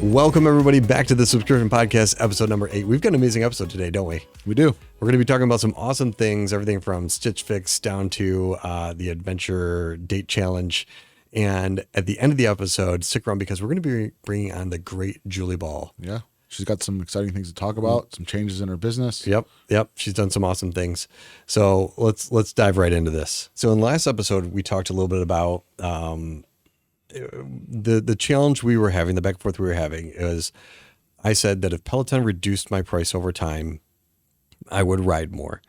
Welcome, everybody, back to the Subscription Podcast, episode number 8. We've got an amazing episode today, don't we? We do. We're going to be talking about some awesome things, everything from Stitch Fix down to the Adventure Date Challenge. And at the end of the episode, stick around because we're going to be bringing on the great Julie Ball. Yeah. She's got some exciting things to talk about, some changes in her business. Yep. She's done some awesome things. So let's dive right into this. So in the last episode, we talked a little bit about the challenge we were having, the back and forth we were having is I said that if Peloton reduced my price over time, I would ride more.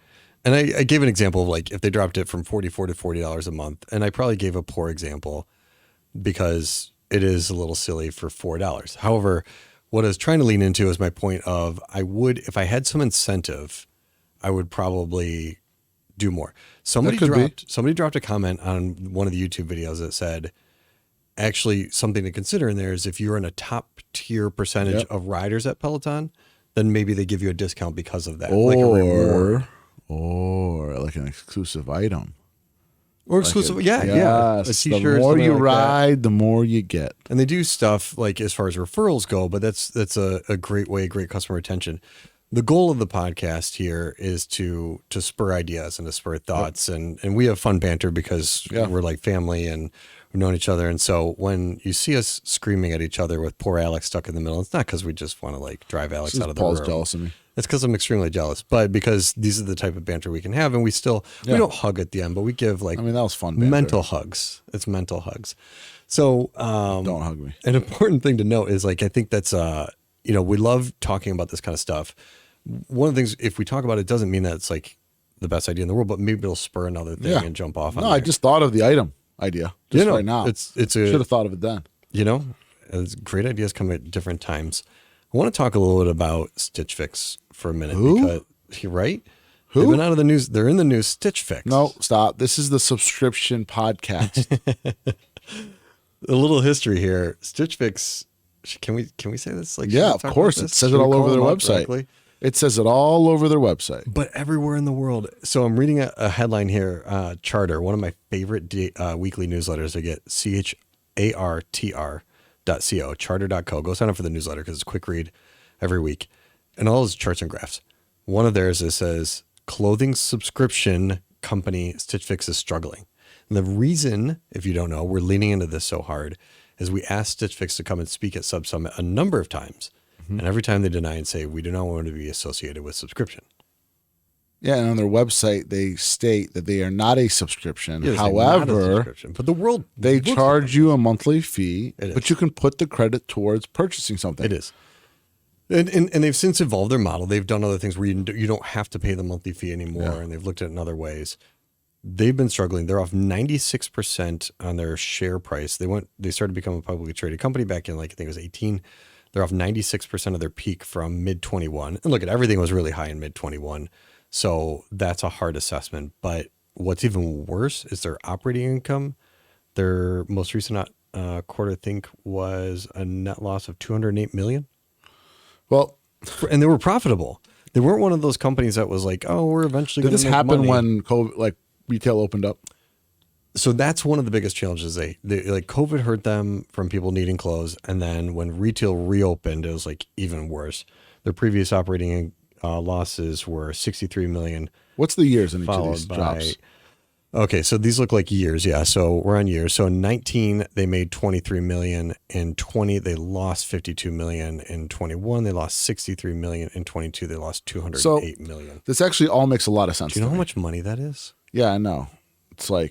And I gave an example of like if they dropped it from $44 to $40 a month. And I probably gave a poor example because it is a little silly for $4. However, what I was trying to lean into is my point of I would, if I had some incentive, I would probably do more. Somebody dropped a comment on one of the YouTube videos that said, actually something to consider in there is if you're in a top tier percentage of riders at Peloton, then maybe they give you a discount because of that. Or like an exclusive item. Or exclusive. Like yeah. The more you ride, the more you get. And they do stuff like as far as referrals go, but that's a great way, great customer retention. The goal of the podcast here is to spur ideas and to spur thoughts. And we have fun banter because we're like family and we've known each other. And so when you see us screaming at each other with poor Alex stuck in the middle, it's not because we just want to like drive Alex out of the room. Paul's jealous of me. It's because I'm extremely jealous, but because these are the type of banter we can have. And we don't hug at the end, but we give like, that was fun banter. Mental hugs. It's mental hugs. So, don't hug me. An important thing to note is like, I think that's, we love talking about this kind of stuff. One of the things, if we talk about it, doesn't mean that it's like the best idea in the world, but maybe it'll spur another thing and jump off on I just thought of the item idea right now. Should have thought of it then. Great ideas come at different times. I want to talk a little bit about Stitch Fix for a minute. Who? Because, right? Who? They've been out of the news. They're in the news. Stitch Fix. No, stop. This is the Subscription Podcast. A little history here. Stitch Fix. Can we say this? Like, of course. It says it all over their website. Directly? It says it all over their website. But everywhere in the world. So I'm reading a headline here. Charter, one of my favorite weekly newsletters. I get chartr.co. Charter.co. Go sign up for the newsletter because it's a quick read every week. And all those charts and graphs. One of theirs says clothing subscription company Stitch Fix is struggling. And the reason, if you don't know, we're leaning into this so hard is we asked Stitch Fix to come and speak at Sub Summit a number of times. And every time they deny and say, we do not want to be associated with subscription. Yeah, and on their website, they state that they are not a subscription. Yeah, however, but the world they charge you a monthly fee, but you can put the credit towards purchasing something. It is. And they've since evolved their model. They've done other things where you don't have to pay the monthly fee anymore, and they've looked at it in other ways. They've been struggling. They're off 96% on their share price. They started to become a publicly traded company back in I think it was 18. They're off 96% of their peak from mid-21. And look, everything was really high in mid-21. So that's a hard assessment. But what's even worse is their operating income. Their most recent quarter, I think, was a net loss of $208 million. Well, and they were profitable. They weren't one of those companies that was like, oh, we're eventually going to make money. Did this happen when COVID, retail opened up? So that's one of the biggest challenges. They COVID hurt them from people needing clothes. And then when retail reopened, it was even worse. Their previous operating losses were $63 million. What's the years in each of these drops? Okay, so these look like years. Yeah, so we're on years. So in 19, they made $23 million. In 20, they lost $52 million. In 21, they lost $63 million. In 22, they lost $208 million. This actually all makes a lot of sense. Do you know how much money that is? Yeah, I know. It's So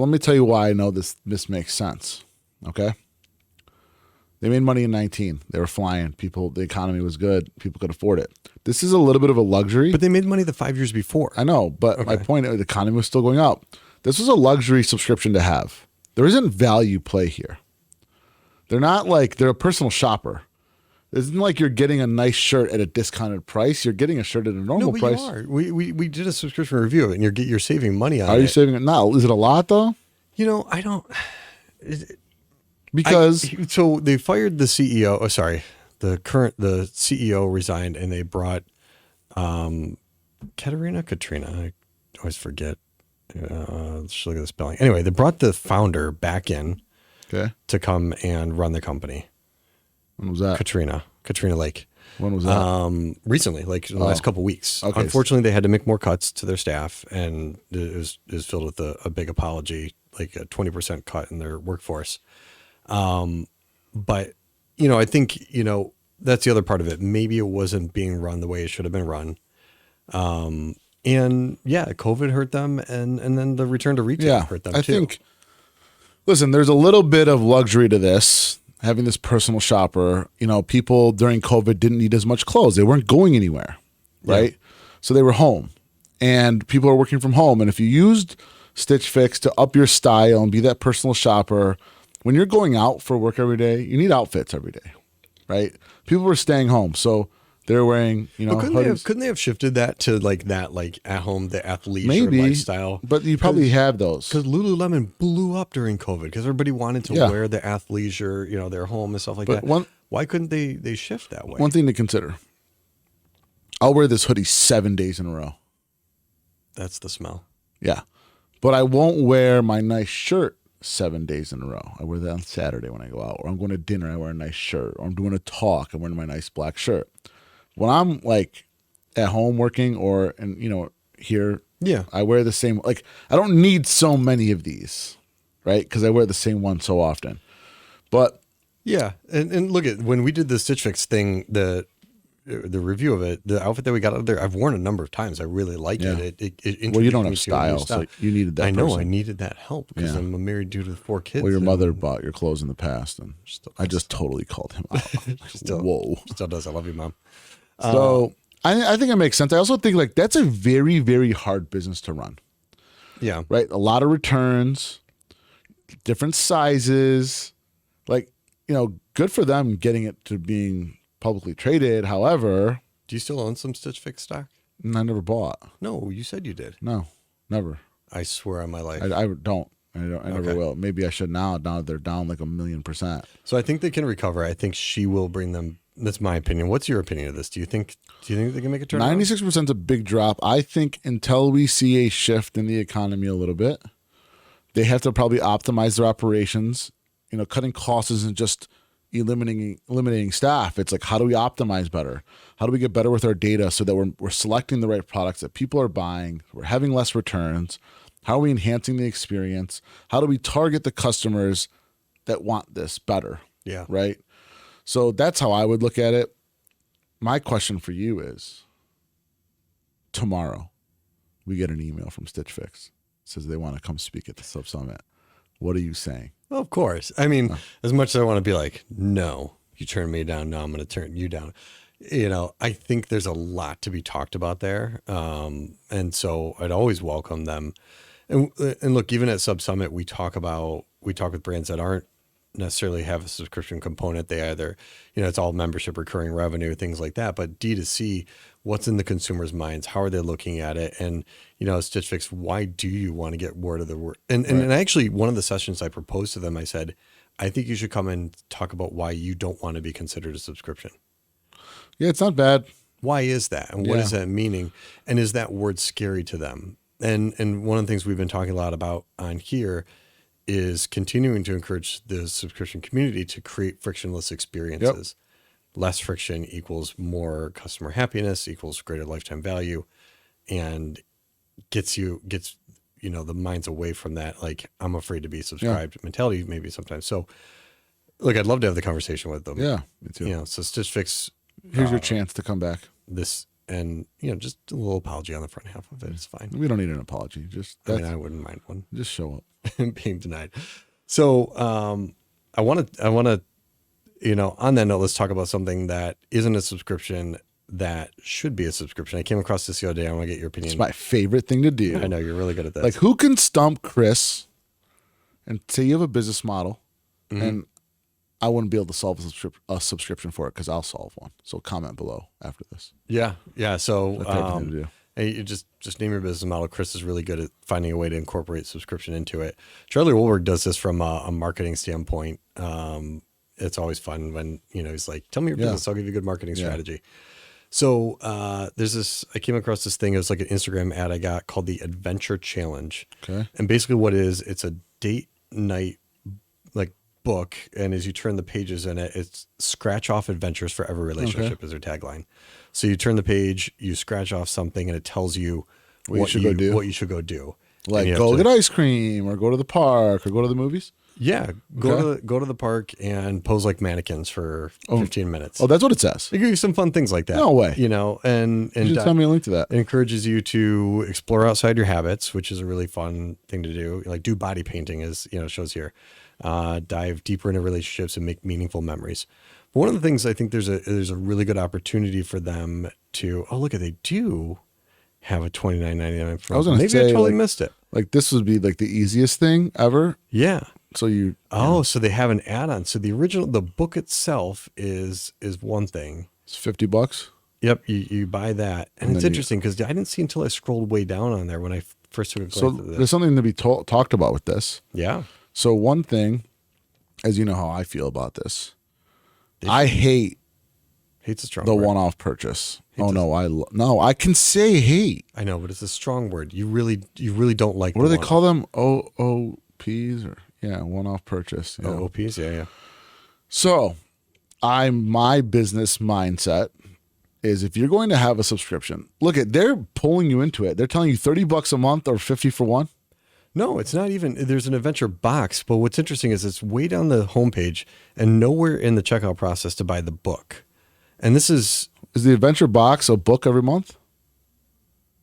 let me tell you why I know this makes sense. Okay. They made money in 19. They were flying. The economy was good. People could afford it. This is a little bit of a luxury. But they made money the 5 years before. I know, but my point is the economy was still going up. This was a luxury subscription to have. There isn't value play here. They're not they're a personal shopper. It isn't like you're getting a nice shirt at a discounted price. You're getting a shirt at a normal price. No, but you are. We did a subscription review of it, and you're saving money on it. Are you saving it now? Is it a lot, though? I don't. Because so they fired the CEO. Oh, sorry, the CEO resigned, and they brought Katrina. I always forget. Let's look at the spelling. Anyway, they brought the founder back in to come and run the company. When was that? Katrina Lake. When was that? Recently, like in the last couple of weeks. Okay. Unfortunately, they had to make more cuts to their staff, and it was filled with a big apology, like a 20% cut in their workforce. But, I think, that's the other part of it. Maybe it wasn't being run the way it should have been run. And yeah, COVID hurt them, and then the return to retail hurt them too. I think, listen, there's a little bit of luxury to this, having this personal shopper. People during COVID didn't need as much clothes. They weren't going anywhere, right? Yeah. So they were home, and people are working from home. And if you used Stitch Fix to up your style and be that personal shopper, when you're going out for work every day, you need outfits every day, right? People were staying home, so they're wearing, couldn't they have shifted that to like at home, the athleisure lifestyle? But you probably have those. Because Lululemon blew up during COVID because everybody wanted to wear the athleisure, their home and stuff like that. Why couldn't they shift that way? One thing to consider. I'll wear this hoodie 7 days in a row. That's the smell. Yeah. But I won't wear my nice shirt 7 days in a row. I wear that on Saturday when I go out. Or I'm going to dinner, I wear a nice shirt. Or I'm doing a talk, I'm wearing my nice black shirt. When I'm like at home working or here, I wear the same. Like I don't need so many of these, right? Because I wear the same one so often. But yeah, and look at when we did the Stitch Fix thing, the review of it, the outfit that we got out there, I've worn a number of times. I really like it. Well, you don't have style, so you needed that. I know I needed that help because I'm a married dude with 4 kids. Well, your mother bought your clothes in the past, and I just totally called him out. Whoa, still does. I love you, Mom. So I think it makes sense. I also think like that's a very, very hard business to run. Yeah. Right. A lot of returns, different sizes, like, good for them getting it to being publicly traded. However, do you still own some Stitch Fix stock? I never bought. No, you said you did. No, never. I swear on my life. I don't. I never will. Maybe I should now. Now they're down like 1,000,000%. So I think they can recover. I think she will bring them. That's my opinion. What's your opinion of this? Do you think they can make a turnaround? 96% is a big drop. I think until we see a shift in the economy a little bit, they have to probably optimize their operations. Cutting costs isn't just eliminating staff. It's like, how do we optimize better? How do we get better with our data so that we're selecting the right products that people are buying? We're having less returns. How are we enhancing the experience? How do we target the customers that want this better? Yeah. Right. So that's how I would look at it. My question for you is, tomorrow we get an email from Stitch Fix. It says they want to come speak at the S.O.P.s Summit. What are you saying? Well, of course. I mean, as much as I want to be like, no, you turn me down. No, I'm going to turn you down. I think there's a lot to be talked about there. And so I'd always welcome them. And look, even at S.O.P.s Summit, we talk with brands that aren't necessarily have a subscription component. They either, it's all membership, recurring revenue, things like that. But D2C, what's in the consumer's minds? How are they looking at it? And, Stitch Fix, why do you want to get word of the word? And actually, one of the sessions I proposed to them, I said, I think you should come and talk about why you don't want to be considered a subscription. Yeah, it's not bad. Why is that? And what is that meaning? And is that word scary to them? And one of the things we've been talking a lot about on here is continuing to encourage the subscription community to create frictionless experiences. Yep. Less friction equals more customer happiness, equals greater lifetime value, and gets the minds away from that, like, I'm afraid to be subscribed mentality maybe sometimes. So look, I'd love to have the conversation with them. Yeah, me too. So Stitch Fix. Here's your chance to come back. And just a little apology on the front half of it. It's fine. We don't need an apology. I wouldn't mind one. Just show up. Being denied. So I want to, on that note, let's talk about something that isn't a subscription that should be a subscription. I came across this the other day. I want to get your opinion. It's my favorite thing to do. I know you're really good at this. Like, who can stump Chris and say you have a business model and I wouldn't be able to solve a subscription for it because I'll solve one. So comment below after this. Yeah. So you just name your business model. Chris is really good at finding a way to incorporate subscription into it. Charlie Woolworth does this from a marketing standpoint. It's always fun when, he's like, tell me your business. I'll give you a good marketing strategy. So there's this, I came across this thing. It was like an Instagram ad I got called the Adventure Challenge. Okay. And basically what it is, it's a date night, like book, and as you turn the pages in it, it's scratch off adventures for every relationship is their tagline. So you turn the page, you scratch off something, and it tells you what you should go do. Like go get ice cream, or go to the park, or go to the movies. Yeah, go to the park and pose like mannequins for 15 minutes. Oh, that's what it says. They give you some fun things like that. No way. You know, and you should send me a link to that. It encourages you to explore outside your habits, which is a really fun thing to do. Like do body painting, as shows here. Dive deeper into relationships and make meaningful memories. But one of the things I think there's a really good opportunity for them to they do have a $29.99. I was gonna say I totally missed it. Like this would be like the easiest thing ever. Yeah. So so they have an add-on. So the book itself is one thing. It's $50. Yep, you buy that, and it's interesting because I didn't see until I scrolled way down on there when I first started going through this. There's something to be talked about with this. Yeah. So one thing, as you know how I feel about this, I hate hate's a strong the word. One-off purchase. I can say hate. I know, but it's a strong word. You really don't like. What do they call them? O.O.P.s or one-off purchase. O.O.P.s, yeah. So, my business mindset is if you're going to have a subscription, they're pulling you into it. They're telling you $30 a month or 50 for one. No, it's not even. There's an adventure box, but what's interesting is it's way down the homepage and nowhere in the checkout process to buy the book. And this is the adventure box a book every month?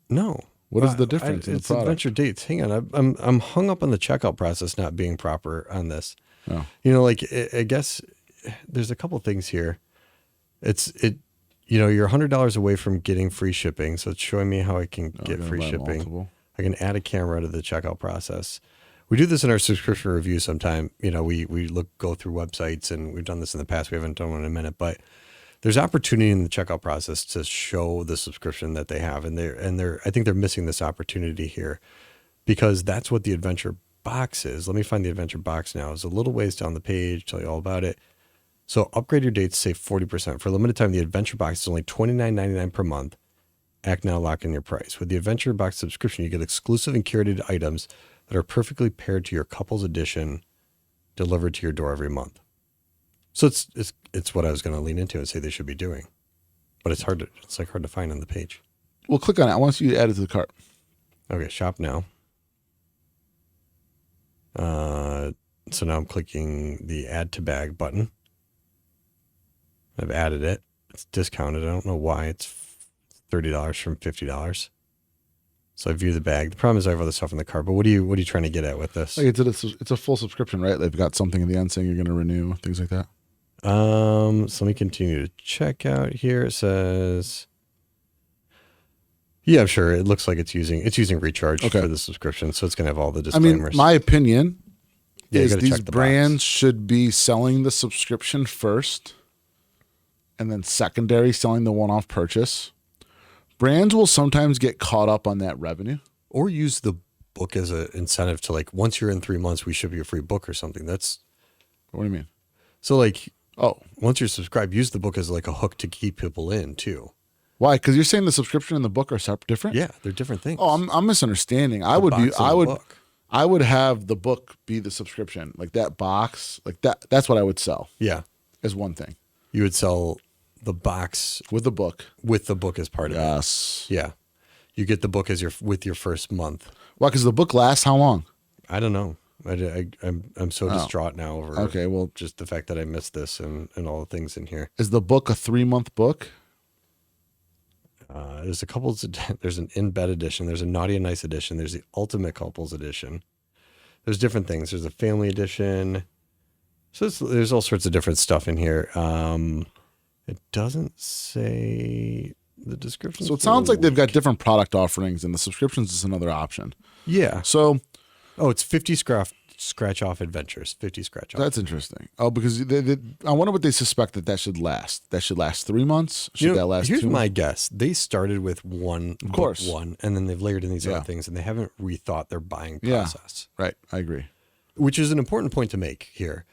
No. What is the difference in the product? Adventure dates. Hang on, I'm hung up on the checkout process not being proper on this. Oh. I guess there's a couple things here. You're $100 away from getting free shipping, so it's showing me how I can get free shipping. Multiple. I can add a camera to the checkout process. We do this in our subscription review sometime. We go through websites, and we've done this in the past. We haven't done one in a minute, but there's opportunity in the checkout process to show the subscription that they have, and I think they're missing this opportunity here because that's what the adventure box is. Let me find the adventure box now. It's a little ways down the page, tell you all about it. So upgrade your dates, save 40%. For a limited time, the adventure box is only $29.99 per month. Act now, lock in your price. With the adventure box subscription, you get exclusive and curated items that are perfectly paired to your couple's edition delivered to your door every month. So it's what I was going to lean into and say they should be doing, but it's hard to find on the page. Well, click on it. I want you to add it to the cart. Okay, shop now. So now I'm clicking the add to bag button. I've added it. It's discounted. I don't know why it's $30 from $50. So I view the bag. The problem is I have other stuff in the cart. But what are you trying to get at with this? Like it's a full subscription, right? They've got something in the end saying you're going to renew, things like that. So let me continue to check out here. It says, yeah, I'm sure. It looks like it's using recharge for the subscription. So it's going to have all the disclaimers. My opinion is these brands box. Should be selling the subscription first and then secondary selling the one-off purchase. Brands will sometimes get caught up on that revenue. Or use the book as an incentive to once you're in 3 months, we ship you a free book or something. That's. What do you mean? So once you're subscribed, use the book as a hook to keep people in too. Why? Because you're saying the subscription and the book are different? Yeah, they're different things. Oh, I'm misunderstanding. I would have the book be the subscription. Like that box, like that's what I would sell. Yeah. As one thing. You would sell the box with the book as part of it. Yes. Yeah. You get the book with your first month. Why? Because the book lasts how long? I don't know. I'm so distraught now over just the fact that I missed this and all the things in here. Is the book a 3-month book? There's a couple. There's an in-bed edition. There's a naughty and nice edition. There's the ultimate couples edition. There's different things. There's a family edition. So there's all sorts of different stuff in here. It doesn't say the description. So it sounds like they've got different product offerings, and the subscriptions is another option. Yeah. So, it's 50 scratch off adventures. 50 scratch off. That's interesting. Oh, because I wonder what they suspect that should last. That should last 3 months. Should that last 2 months? Here's my guess. They started with one, of course, and then they've layered in these other things, and they haven't rethought their buying process. Yeah. Right. I agree. Which is an important point to make here,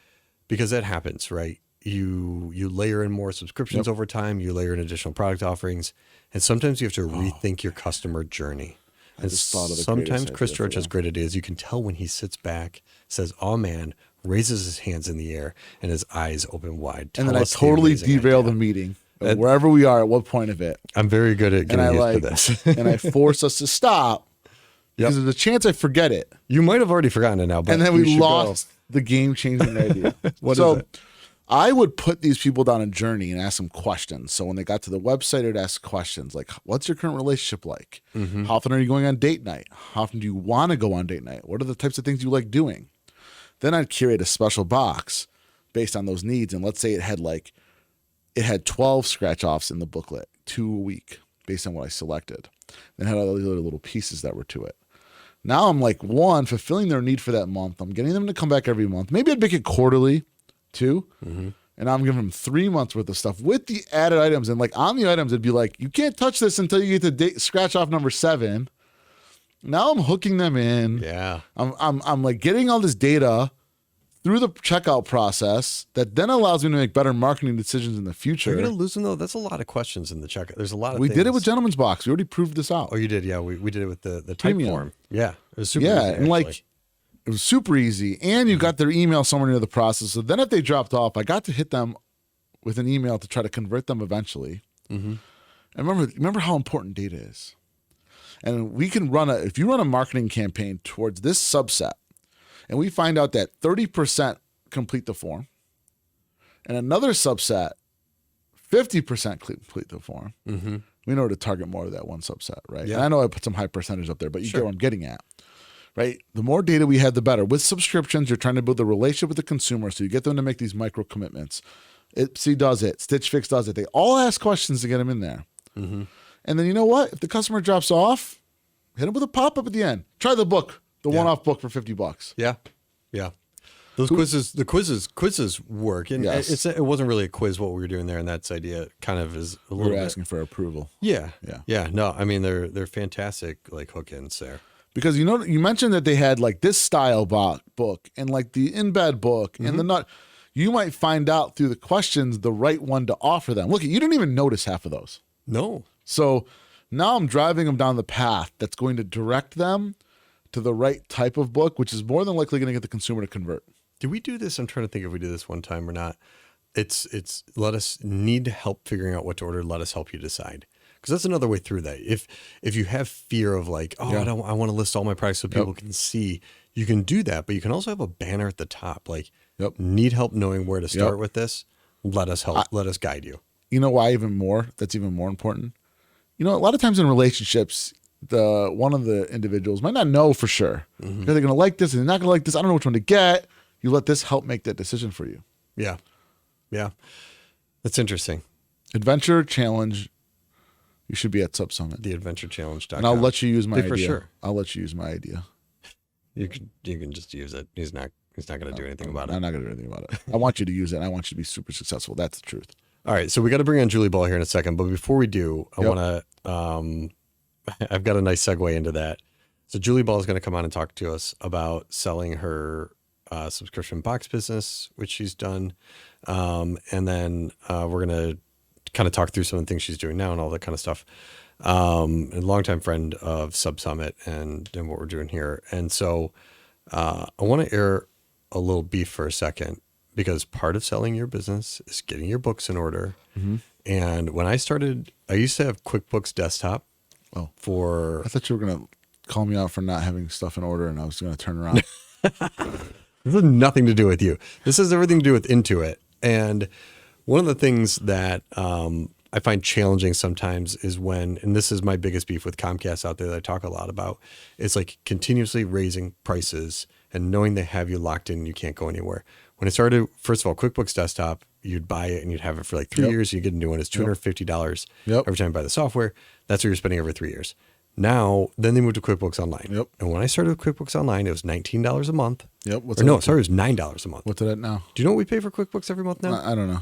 because that happens, right? You layer in more subscriptions over time. You layer in additional product offerings, and sometimes you have to rethink your customer journey. And I just thought of the sometimes Chris idea George has great ideas. You can tell when he sits back, says, "Oh man, raises his hands in the air and his eyes open wide. And then Tell I us the totally amazing derail idea. the meeting of wherever we are at what point of it. I'm very good at And I getting used to this. and I force us to stop because there's a chance I forget it. You might have already forgotten it now, but And then you we should lost the game-changing idea. What is it? I would put these people down a journey and ask them questions. So when they got to the website, I'd ask questions like, what's your current relationship like? Mm-hmm. How often are you going on date night? How often do you want to go on date night? What are the types of things you like doing? Then I'd curate a special box based on those needs. And let's say it had 12 scratch offs in the booklet, 2 a week based on what I selected. Then had all these other little pieces that were to it. Now I'm like, one, fulfilling their need for that month. I'm getting them to come back every month. Maybe I'd make it quarterly too. Mm-hmm. And I'm giving them 3 months worth of stuff with the added items. And like on the items, it'd be like, you can't touch this until you get to scratch off number 7. Now I'm hooking them in. Yeah. I'm like getting all this data through the checkout process that then allows me to make better marketing decisions in the future. You're going to lose them though. That's a lot of questions in the checkout. There's a lot of We things. did it with Gentleman's Box. We already proved this out. Oh, you did? Yeah. We did it with the type Premium. form. Yeah. It was super Yeah, easy, and actually. like it was super easy. And you got their email somewhere near the process. So then if they dropped off, I got to hit them with an email to try to convert them eventually. Mm-hmm. And remember how important data is. And we can if you run a marketing campaign towards this subset, and we find out that 30% complete the form, and another subset, 50% complete the form, Mm-hmm. we know to target more of that one subset, right? Yeah. And I know I put some high percentage up there, but you Sure. get what I'm getting at, right? The more data we have, the better. With subscriptions, you're trying to build a relationship with the consumer, so you get them to make these micro commitments. Ipsy does it. Stitch Fix does it. They all ask questions to get them in there. Mm-hmm. And then you know what? If the customer drops off, hit them with a pop-up at the end. Try the book, the one-off book for $50. Yeah. Yeah. Those the quizzes work. And Yes. it wasn't really a quiz what we were doing there. And that's idea kind of is a We little were bit. asking for approval. Yeah. Yeah. Yeah. No, I mean, they're fantastic, like hook-ins there. Because you mentioned that they had like this style book and like the in-bed book and the nut. You might find out through the questions the right one to offer them. Look, you didn't even notice half of those. No. So now I'm driving them down the path that's going to direct them to the right type of book, which is more than likely going to get the consumer to convert. Did we do this? I'm trying to think if we did this one time or not. It's let us need help figuring out what to order. Let us help you decide. Because that's another way through that. If you have fear of like, I want to list all my products so people can see, you can do that. But you can also have a banner at the top, like, need help knowing where to start with this. Let us help. Let us guide you. You know why that's even more important? You know, a lot of times in relationships, one of the individuals might not know for sure. Mm-hmm. Are they going to like this? Are they not going to like this? I don't know which one to get. You let this help make that decision for you. Yeah. Yeah. That's interesting. Adventure Challenge. You should be at Sub Summit. TheAdventureChallenge.com. And I'll let you use my idea. For sure. I'll let you use my idea. You can just use it. He's not going to do anything about it. I'm not going to do anything about it. I want you to use it. And I want you to be super successful. That's the truth. All right. So we got to bring on Julie Ball here in a second. But before we do, I want to, I've got a nice segue into that. So Julie Ball is going to come on and talk to us about selling her subscription box business, which she's done. And then we're going to kind of talk through some of the things she's doing now and all that kind of stuff. And a longtime friend of Sub Summit and what we're doing here. And so I want to air a little beef for a second, because part of selling your business is getting your books in order. Mm-hmm. And when I started, I used to have QuickBooks Desktop I for... thought you were going to call me out for not having stuff in order, and I was going to turn around. This has nothing to do with you. This has everything to do with Intuit. And one of the things that I find challenging sometimes is when, and this is my biggest beef with Comcast out there that I talk a lot about, is like continuously raising prices and knowing they have you locked in and you can't go anywhere. When I started, first of all, QuickBooks Desktop, you'd buy it and you'd have it for like 3 years. You get a new one. It's $250 every time you buy the software. That's what you're spending every 3 years. Now, then they moved to QuickBooks Online. And when I started with QuickBooks Online, it was $19 a month. It was $9 a month. What's it now? Do you know what we pay for QuickBooks every month now? I don't know.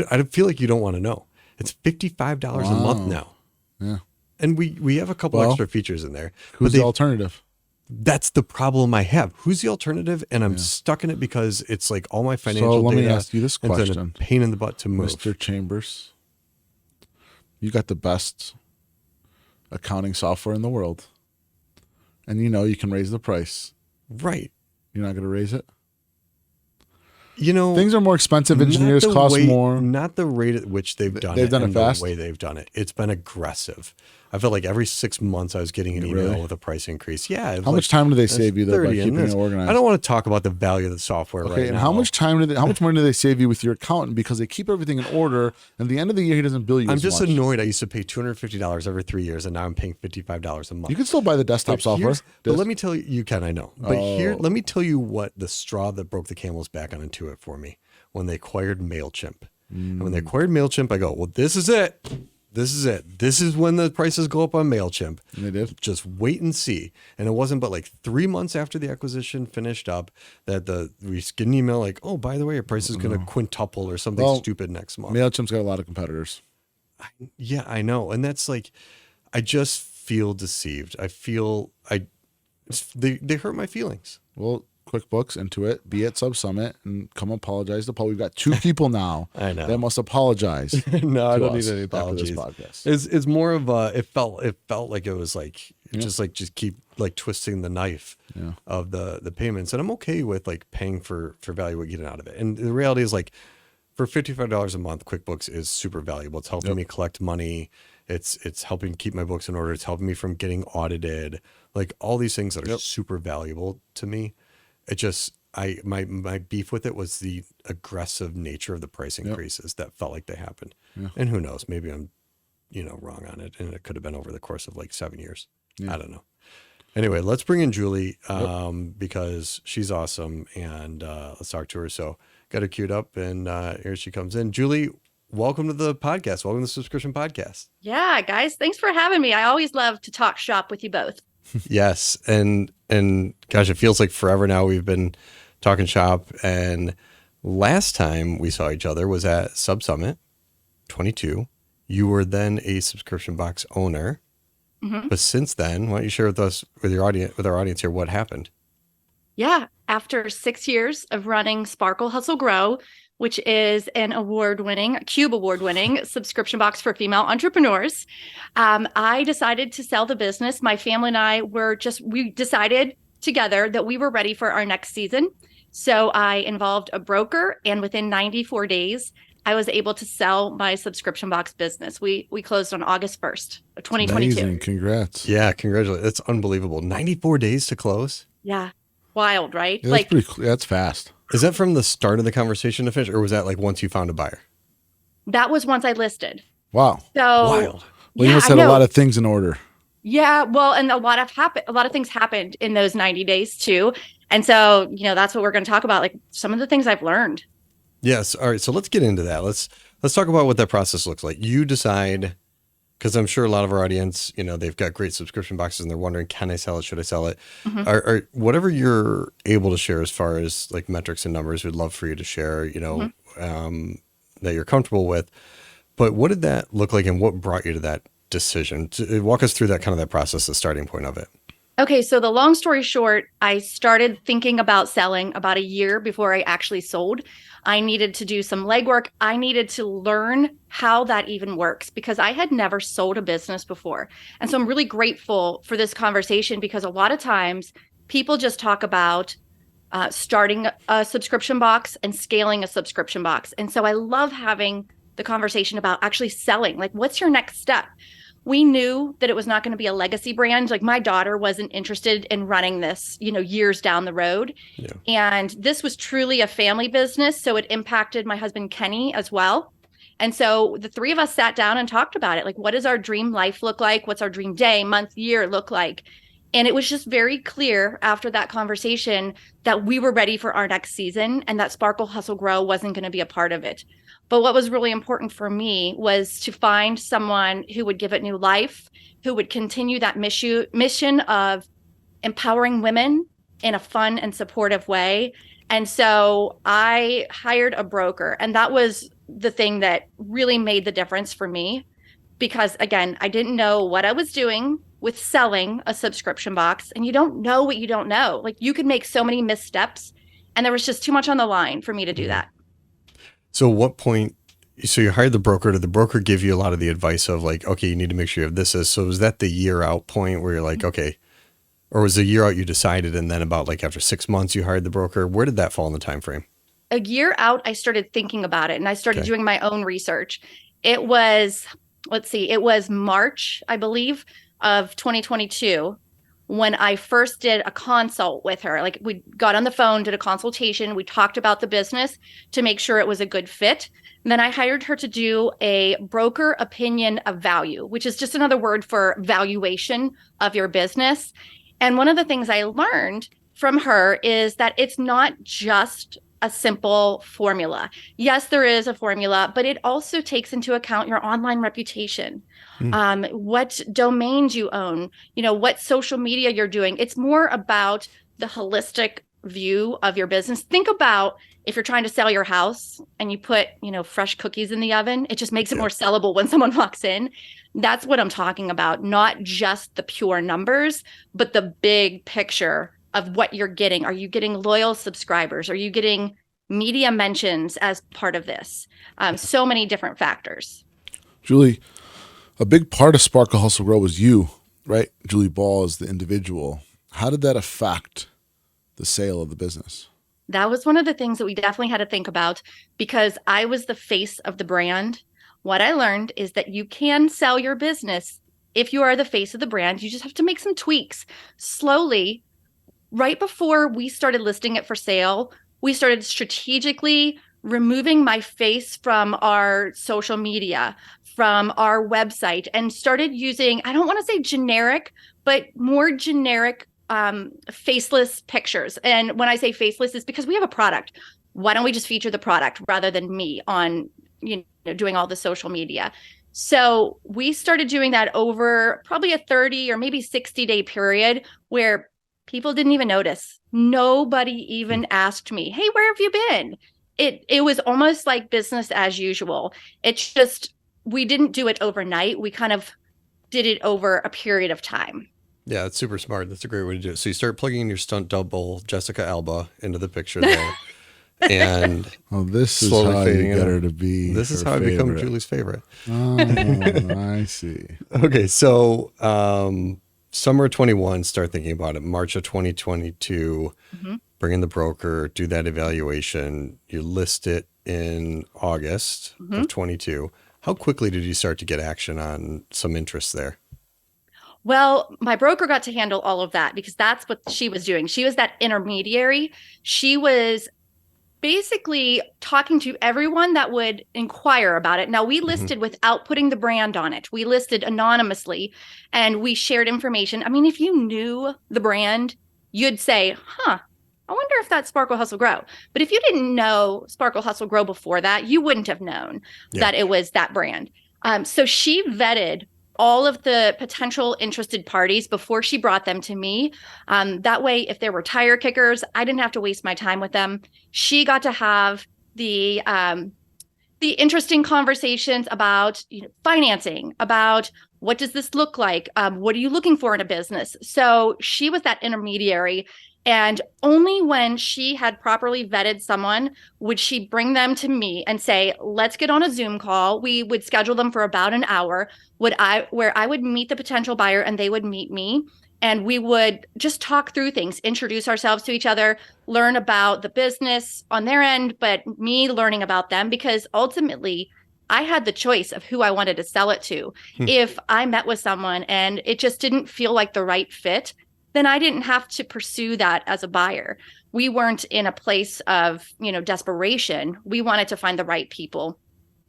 I feel like you don't want to know. It's $55 a month now. Yeah. And we have a couple extra features in there. Who's the alternative? That's the problem I have. Who's the alternative? And I'm stuck in it because it's like all my financial So let data. me ask you this and it's question. a pain in the butt to move. Mr. Chambers, you got the best accounting software in the world. And you know you can raise the price. Right. You're not going to raise it? Things are more expensive. Engineers cost more. Not the rate at which they've done They've it done it and fast? the way they've done it. It's been aggressive. I felt like every 6 months I was getting an email with a price increase. Yeah. It was How much time do they save you though by 30, keeping and it organized? I don't want to talk about the value of the software right and now. how much money do they save you with your accountant because they keep everything in order, and at the end of the year he doesn't bill you I'm as just much. annoyed. I used to pay $250 every 3 years, and now I'm paying $55 a month. You can still buy the desktop software. But let me tell you, I know. But let me tell you what the straw that broke the camel's back on Intuit for me when they acquired MailChimp. And when they acquired MailChimp, I go, well, this is it. This is it. This is when the prices go up on MailChimp. And they did. Just wait and see. And it wasn't but like 3 months after the acquisition finished up that we get an email like, oh, by the way, your price is going to quintuple or something stupid next month. MailChimp's got a lot of competitors. Yeah, I know. And that's like, I just feel deceived. I feel they hurt my feelings. Well, QuickBooks, Intuit, be at Sub Summit and come apologize to Paul. We've got 2 people now I know that must apologize. No, I don't us need any apologies. after this podcast. It's more of it felt like it was like just keep like twisting the knife of the payments, and I'm okay with like paying for value we're getting out of it. And the reality is like for $55 a month, QuickBooks is super valuable. It's helping me collect money. It's helping keep my books in order. It's helping me from getting audited. Like all these things that are super valuable to me. It just my beef with it was the aggressive nature of the price increases that felt like they happened. Yeah. And who knows, maybe I'm wrong on it, and it could have been over the course of like 7 years. Yeah. I don't know. Anyway, let's bring in Julie because she's awesome, and let's talk to her. So got her queued up, and here she comes in. Julie, welcome to the podcast. Welcome to the Subscription Podcast. Yeah, guys, thanks for having me. I always love to talk shop with you both. Yes. And gosh, it feels like forever now we've been talking shop. And last time we saw each other was at Sub Summit 22. You were then a subscription box owner. Mm-hmm. But since then, why don't you share with us, with our audience here, what happened? Yeah. After 6 years of running Sparkle Hustle Grow, which is an CUBE award-winning subscription box for female entrepreneurs, I decided to sell the business. My family and I we decided together that we were ready for our next season. So I involved a broker, and within 94 days, I was able to sell my subscription box business. We closed on August 1st of 2022. Amazing. Congrats. Yeah, congratulations. That's unbelievable. 94 days to close? Yeah. Wild, right? Yeah, that's fast. Is that from the start of the conversation to finish, or was that like once you found a buyer? That was once I listed. Wow. So wild. Well, you must have a lot of things in order. Yeah, well, and a lot of things happened in those 90 days too. And so, that's what we're going to talk about, like some of the things I've learned. Yes. All right. So let's get into that. Let's talk about what that process looks like. You decide, because I'm sure a lot of our audience, they've got great subscription boxes and they're wondering, can I sell it? Should I sell it? Mm-hmm. Or whatever you're able to share as far as like metrics and numbers, we'd love for you to share, that you're comfortable with. But what did that look like, and what brought you to that decision? Walk us through that process, the starting point of it. Okay, so the long story short, I started thinking about selling about a year before I actually sold. I needed to do some legwork. I needed to learn how that even works because I had never sold a business before. And so I'm really grateful for this conversation because a lot of times people just talk about starting a subscription box and scaling a subscription box. And so I love having the conversation about actually selling. Like, what's your next step? We knew that it was not going to be a legacy brand. Like my daughter wasn't interested in running this, years down the road. Yeah. And this was truly a family business. So it impacted my husband, Kenny, as well. And so the three of us sat down and talked about it. Like, what does our dream life look like? What's our dream day, month, year look like? And it was just very clear after that conversation that we were ready for our next season and that Sparkle Hustle Grow wasn't going to be a part of it. But what was really important for me was to find someone who would give it new life, who would continue that mission of empowering women in a fun and supportive way. And so I hired a broker, and that was the thing that really made the difference for me. Because again, I didn't know what I was doing with selling a subscription box, and you don't know what you don't know. Like, you could make so many missteps, and there was just too much on the line for me to do that. So what point, so you hired the broker, did the broker give you a lot of the advice of like, okay, you need to make sure you have this? So was that the year out point where you're like, okay, or was the year out you decided and then about like after 6 months you hired the broker? Where did that fall in the time frame? a year out, I started thinking about it and I started Okay. doing my own research. It was, let's see, it was March, I believe, of 2022 when I first did a consult with her. Like we got on the phone, did a consultation. We talked about the business to make sure it was a good fit. And then I hired her to do a broker opinion of value, which is just another word for valuation of your business. And one of the things I learned from her is that it's not just a simple formula. Yes, there is a formula, but it also takes into account your online reputation, Hmm. what domains you own, what social media you're doing. It's more about the holistic view of your business. Think about if you're trying to sell your house and you put, fresh cookies in the oven, it just makes it Yeah. more sellable when someone walks in. That's what I'm talking about, not just the pure numbers, but the big picture of what you're getting. Are you getting loyal subscribers? Are you getting media mentions as part of this? So many different factors. Julie, a big part of Sparkle Hustle Grow was you, right? Julie Ball is the individual. How did that affect the sale of the business? That was one of the things that we definitely had to think about because I was the face of the brand. What I learned is that you can sell your business if you are the face of the brand. You just have to make some tweaks slowly. Right before we started listing it for sale, we started strategically removing my face from our social media, from our website, and started using, I don't want to say generic, but more generic faceless pictures. And when I say faceless, it's because we have a product. Why don't we just feature the product rather than me on, doing all the social media? So we started doing that over probably a 30 or maybe 60-day period where people didn't even notice. Nobody even asked me, "Hey, where have you been?" It was almost like business as usual. It's just we didn't do it overnight. We kind of did it over a period of time. Yeah, that's super smart. That's a great way to do it. So you start plugging in your stunt double, Jessica Alba, into the picture there, and Oh, this is slowly how fading you in. get her to be. This is her how I become favorite. Julie's favorite. Oh, I see. Okay, so summer 21, start thinking about it. March of 2022, Mhm. bring in the broker, do that evaluation. You list it in August of Mhm. 22. How quickly did you start to get action on some interest there? Well, my broker got to handle all of that because that's what she was doing. She was that intermediary. She was basically talking to everyone that would inquire about it. Now, we Hmm. listed without putting the brand on it. We listed anonymously and we shared information. I mean, if you knew the brand, you'd say, huh, I wonder if that's Sparkle Hustle Grow. But if you didn't know Sparkle Hustle Grow before that, you wouldn't have known Yeah. that it was that brand. So she vetted all of the potential interested parties before she brought them to me. That way, if there were tire kickers, I didn't have to waste my time with them. She got to have the interesting conversations about financing, about what does this look like, what are you looking for in a business. So she was that intermediary, and only when she had properly vetted someone would she bring them to me and say, let's get on a Zoom call. We would schedule them for about an hour, where I would meet the potential buyer and they would meet me, and we would just talk through things, introduce ourselves to each other, learn about the business on their end, but me learning about them, because ultimately I had the choice of who I wanted to sell it to. Hmm. If I met with someone and it just didn't feel like the right fit, then I didn't have to pursue that as a buyer. We weren't in a place of, desperation. We wanted to find the right people.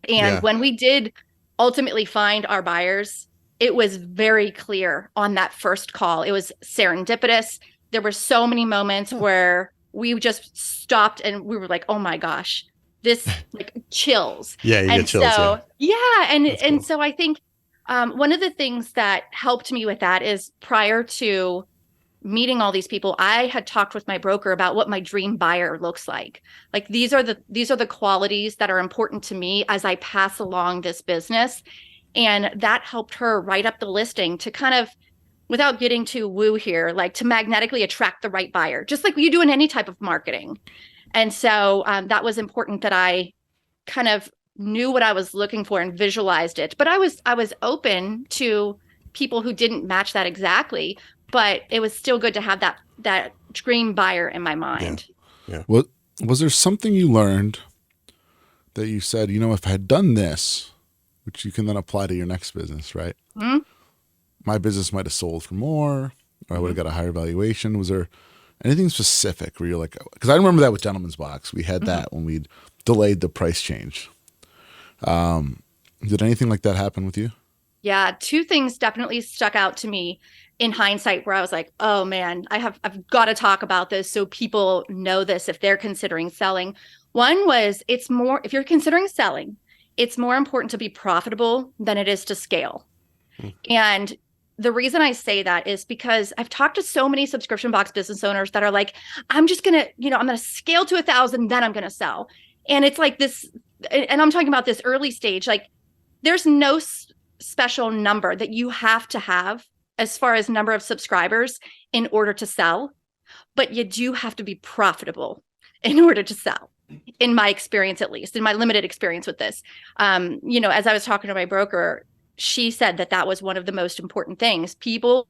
And Yeah. when we did ultimately find our buyers, it was very clear on that first call. It was serendipitous. There were so many moments where we just stopped and we were like, oh my gosh, this like chills. Yeah, you get And chills. Yeah. so, yeah. And, That's and cool. so I think one of the things that helped me with that is prior to meeting all these people, I had talked with my broker about what my dream buyer looks like. Like these are the qualities that are important to me as I pass along this business. And that helped her write up the listing to kind of, without getting too woo here, like to magnetically attract the right buyer, just like you do in any type of marketing. And so that was important that I kind of knew what I was looking for and visualized it. But I was open to people who didn't match that exactly, but it was still good to have that dream buyer in my Yeah. mind. Yeah. What Was there something you learned that you said, if I had done this, which you can then apply to your next business, right? Mhm. My business might have sold for more, or I would have Mhm. got a higher valuation. Was there anything specific where you're like, because I remember that with Gentleman's Box, we had Mhm. that when we delayed the price change. Did anything like that happen with you? Yeah, two things definitely stuck out to me in hindsight where I was like, "Oh man, I've got to talk about this so people know this if they're considering selling." One was it's more if you're considering selling, it's more important to be profitable than it is to scale. Hmm. And the reason I say that is because I've talked to so many subscription box business owners that are like, I'm just gonna, I'm gonna scale to 1,000, then I'm gonna sell. And it's like this, and I'm talking about this early stage, like there's no special number that you have to have as far as number of subscribers in order to sell, but you do have to be profitable in order to sell. In my experience, at least in my limited experience with this, as I was talking to my broker, she said that that was one of the most important things. People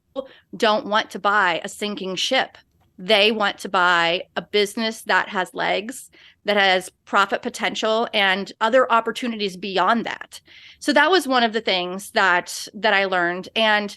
don't want to buy a sinking ship. They want to buy a business that has legs, that has profit potential and other opportunities beyond that. So that was one of the things that I learned. And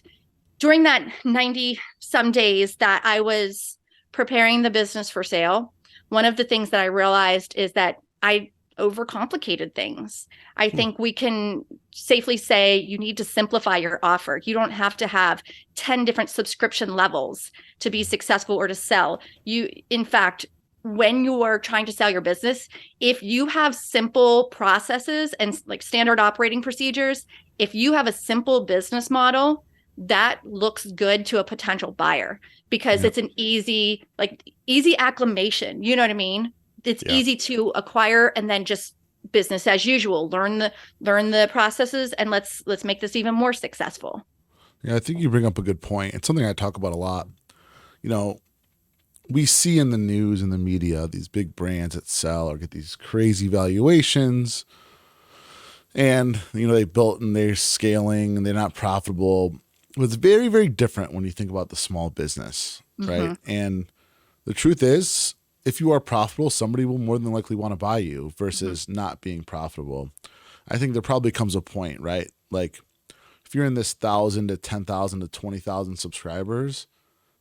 during that 90 some days that I was preparing the business for sale, one of the things that I realized is that I overcomplicated things. I Hmm. think we can safely say you need to simplify your offer. You don't have to have 10 different subscription levels to be successful or to sell. In fact, when you are trying to sell your business, if you have simple processes and like standard operating procedures, if you have a simple business model, that looks good to a potential buyer because Yeah. it's an easy acclimation. You know what I mean? It's Yeah. easy to acquire and then just business as usual. Learn the processes and let's make this even more successful. Yeah, I think you bring up a good point. It's something I talk about a lot. You know, we see in the news and the media these big brands that sell or get these crazy valuations, and they built and they're scaling and they're not profitable. It's very, very different when you think about the small business, right? Mm-hmm. And the truth is, if you are profitable, somebody will more than likely want to buy you Mm-hmm. versus not being profitable. I think there probably comes a point, right? Like if you're in this 1,000 to 10,000 to 20,000 subscribers,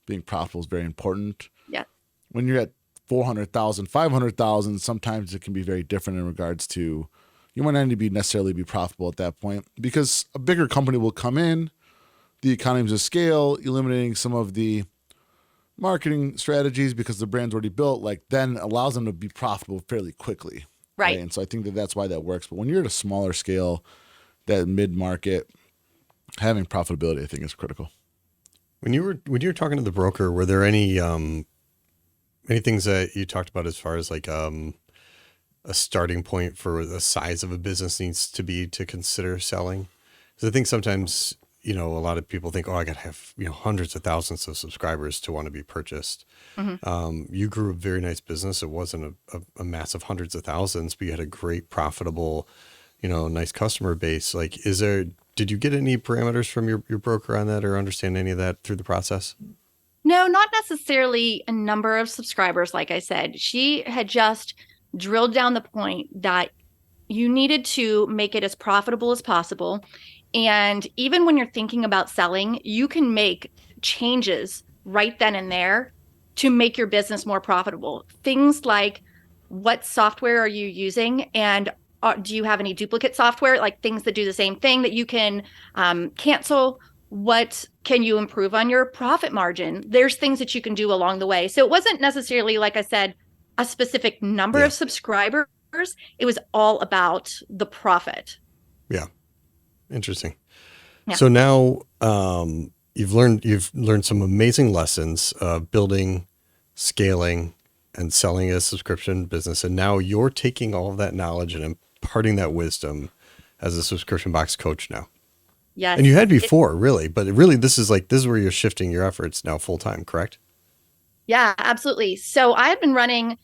being profitable is very important. Yeah. When you're at 400,000, 500,000, sometimes it can be very different in regards to you might not need to be necessarily be profitable at that point because a bigger company will come in, the economies of scale, eliminating some of the marketing strategies because the brand's already built, like then allows them to be profitable fairly quickly. Right. Right. And so I think that that's why that works. But when you're at a smaller scale, that mid market, having profitability, I think is critical. When you were talking to the broker, were there any things that you talked about as far as like a starting point for the size of a business needs to be to consider selling? Because I think sometimes, a lot of people think, oh, I got to have, hundreds of thousands of subscribers to want to be purchased. Mm-hmm. You grew a very nice business. It wasn't a massive hundreds of thousands, but you had a great profitable, nice customer base. Like, did you get any parameters from your broker on that or understand any of that through the process? No, not necessarily a number of subscribers. Like I said, she had just drilled down the point that you needed to make it as profitable as possible. And even when you're thinking about selling, you can make changes right then and there to make your business more profitable. Things like what software are you using? And do you have any duplicate software, like things that do the same thing that you can cancel? What can you improve on your profit margin? There's things that you can do along the way. So it wasn't necessarily, like I said, a specific number Yeah. of subscribers. It was all about the profit. Yeah. Interesting. Yeah. So now you've learned some amazing lessons building, scaling, and selling a subscription business, and now you're taking all of that knowledge and imparting that wisdom as a subscription box coach now. And you Yes. had before, really, but really this is where you're shifting your efforts now full time, correct? Yeah, absolutely. So I had been running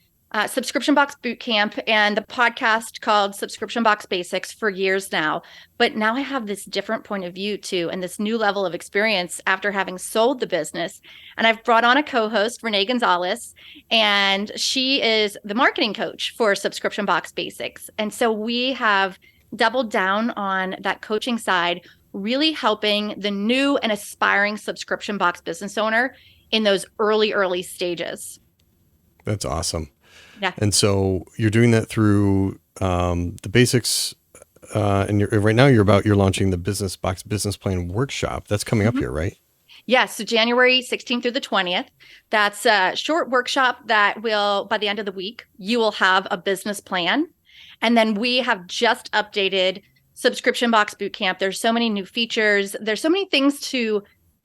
Subscription Box Bootcamp and the podcast called Subscription Box Basics for years now. But now I have this different point of view too, and this new level of experience after having sold the business. And I've brought on a co-host, Renee Gonzalez, and she is the marketing coach for Subscription Box Basics. And so we have doubled down on that coaching side, really helping the new and aspiring subscription box business owner in those early stages. That's awesome. Yeah. And so you're doing that through the basics, and right now you're launching the Business Box Business Plan Workshop. That's coming up here, right? Yes. So January 16th through the 20th. That's a short workshop that will, by the end of the week, you will have a business plan. And then we have just updated Subscription Box Bootcamp. There's so many new features. There's so many things to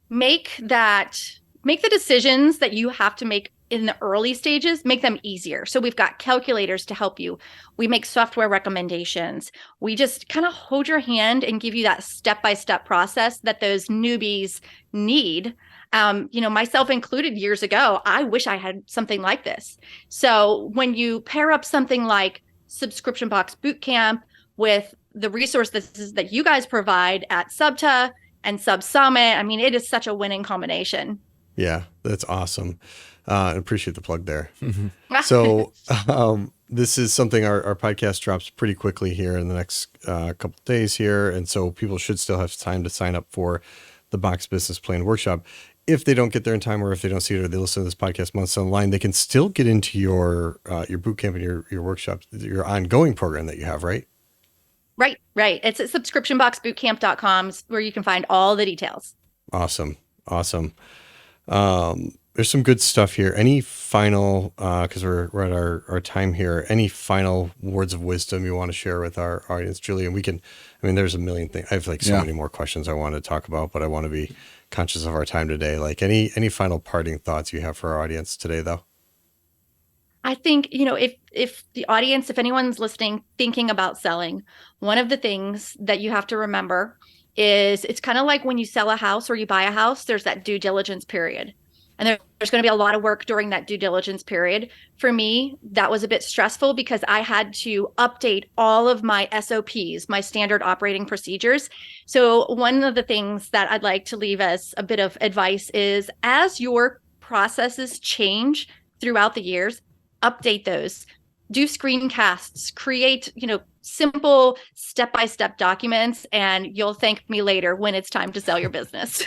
make the decisions that you have to make in the early stages, make them easier. So we've got calculators to help you. We make software recommendations. We just kind of hold your hand and give you that step-by-step process that those newbies need. Myself included years ago, I wish I had something like this. So when you pair up something like Subscription Box Bootcamp with the resources that you guys provide at S.O.P.s and Sub Summit, I mean, it is such a winning combination. Yeah, that's awesome. I appreciate the plug there. So this is something our podcast drops pretty quickly here in the next couple of days here. And so people should still have time to sign up for the Box Business Plan Workshop. If they don't get there in time, or if they don't see it, or they listen to this podcast months online, they can still get into your bootcamp and your workshop, your ongoing program that you have, right? Right. It's at subscriptionboxbootcamp.com where you can find all the details. Awesome. There's some good stuff here. Any final, because we're at our time here, any final words of wisdom you want to share with our audience, Julie? And there's a million things. I have so many more questions I want to talk about, but I want to be conscious of our time today. Like any final parting thoughts you have for our audience today, though? I think, if the audience, if anyone's listening, thinking about selling, one of the things that you have to remember is it's kind of like when you sell a house or you buy a house, there's that due diligence period. And there's going to be a lot of work during that due diligence period. For me, that was a bit stressful because I had to update all of my S.O.P.s, my standard operating procedures. So one of the things that I'd like to leave as a bit of advice is as your processes change throughout the years, update those. Do screencasts, create, simple step-by-step documents, and you'll thank me later when it's time to sell your business.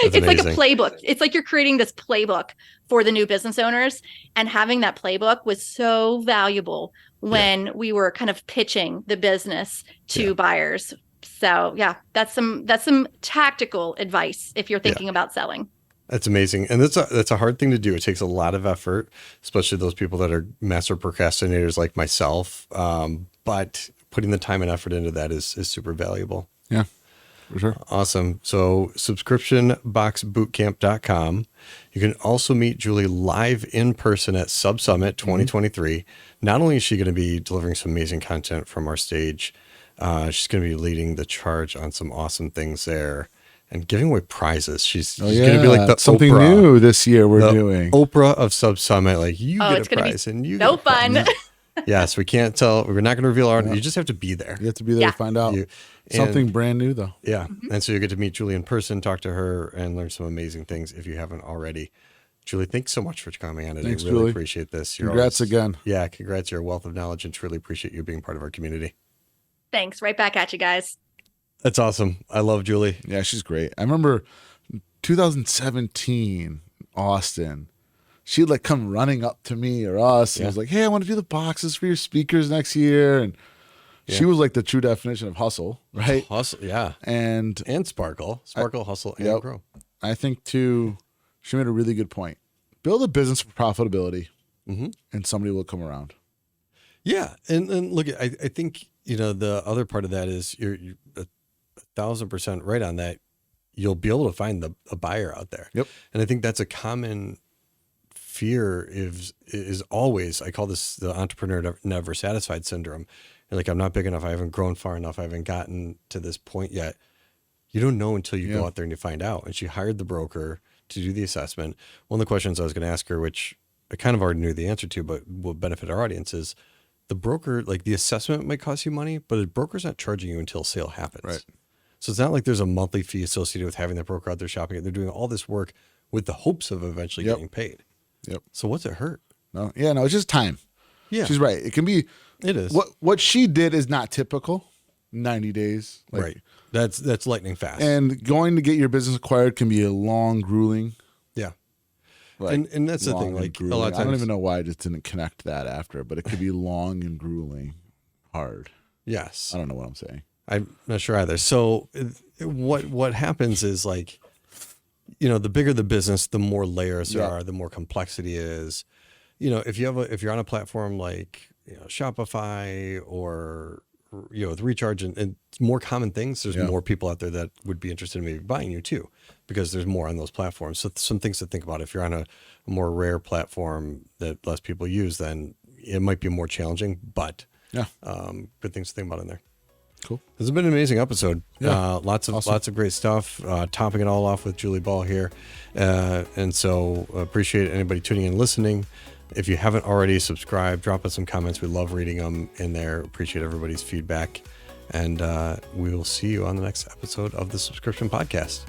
It's amazing. Like a playbook. It's like you're creating this playbook for the new business owners, and having that playbook was so valuable when we were kind of pitching the business to buyers. So that's some tactical advice if you're thinking about selling. That's amazing. And that's a hard thing to do. It takes a lot of effort, especially those people that are master procrastinators like myself. But putting the time and effort into that is super valuable. Yeah, for sure. Awesome. So subscriptionboxbootcamp.com. You can also meet Julie live in person at Sub Summit 2023. Not only is she going to be delivering some amazing content from our stage, she's going to be leading the charge on some awesome things there. And giving away prizes. She's going to be like the something Oprah, new this year we're doing. Oprah of Sub Summit. Like you get a prize and you so get a prize. fun. Yes, we can't tell. We're not going to reveal our. You just have to be there. You have to be there to find out. Something brand new though. Yeah. And so you get to meet Julie in person, talk to her, and learn some amazing things if you haven't already. Julie, thanks so much for coming on today. Thanks, really Julie. Appreciate this. Congrats again. Yeah, congrats. You're a wealth of knowledge and truly appreciate you being part of our community. Thanks. Right back at you guys. That's awesome. I love Julie. Yeah, she's great. I remember 2017, Austin. She'd like come running up to me or us and was like, "Hey, I want to do the boxes for your speakers next year." And she was like the true definition of hustle, right? Hustle, yeah. And sparkle, hustle, and grow. I think too, she made a really good point. Build a business for profitability, and somebody will come around. Yeah, and look, I think the other part of that is you're 1,000% right on that. You'll be able to find a buyer out there. Yep. And I think that's a common fear is always, I call this the entrepreneur never satisfied syndrome. You're like, I'm not big enough. I haven't grown far enough. I haven't gotten to this point yet. You don't know until you go out there and you find out. And she hired the broker to do the assessment. One of the questions I was going to ask her, which I kind of already knew the answer to, but will benefit our audience is the broker, like the assessment might cost you money, but a broker's not charging you until sale happens. Right. So it's not like there's a monthly fee associated with having that broker out there shopping it. They're doing all this work with the hopes of eventually Yep. getting paid. Yep. So what's it hurt? No. Yeah. No. It's just time. Yeah. She's right. It can be. It is. What she did is not typical. 90 days. Like, right. That's lightning fast. And going to get your business acquired can be a long, grueling. Yeah. Like, and that's the thing. Like a lot of times, I don't even know why I just didn't connect that after, but it could be long and grueling, hard. yes. I don't know what I'm saying. I'm not sure either. So what happens is like, the bigger the business, the more layers there are, the more complexity is. If you're on a platform like Shopify or with Recharge and more common things, there's more people out there that would be interested in maybe buying you too, because there's more on those platforms. So some things to think about. If you're on a more rare platform that less people use, then it might be more challenging, but good things to think about in there. Cool. This has been an amazing episode. Yeah. Lots of great stuff. Topping it all off with Julie Ball here. And so appreciate anybody tuning in and listening. If you haven't already subscribed, drop us some comments. We love reading them in there. Appreciate everybody's feedback. And we will see you on the next episode of the Subscription Podcast.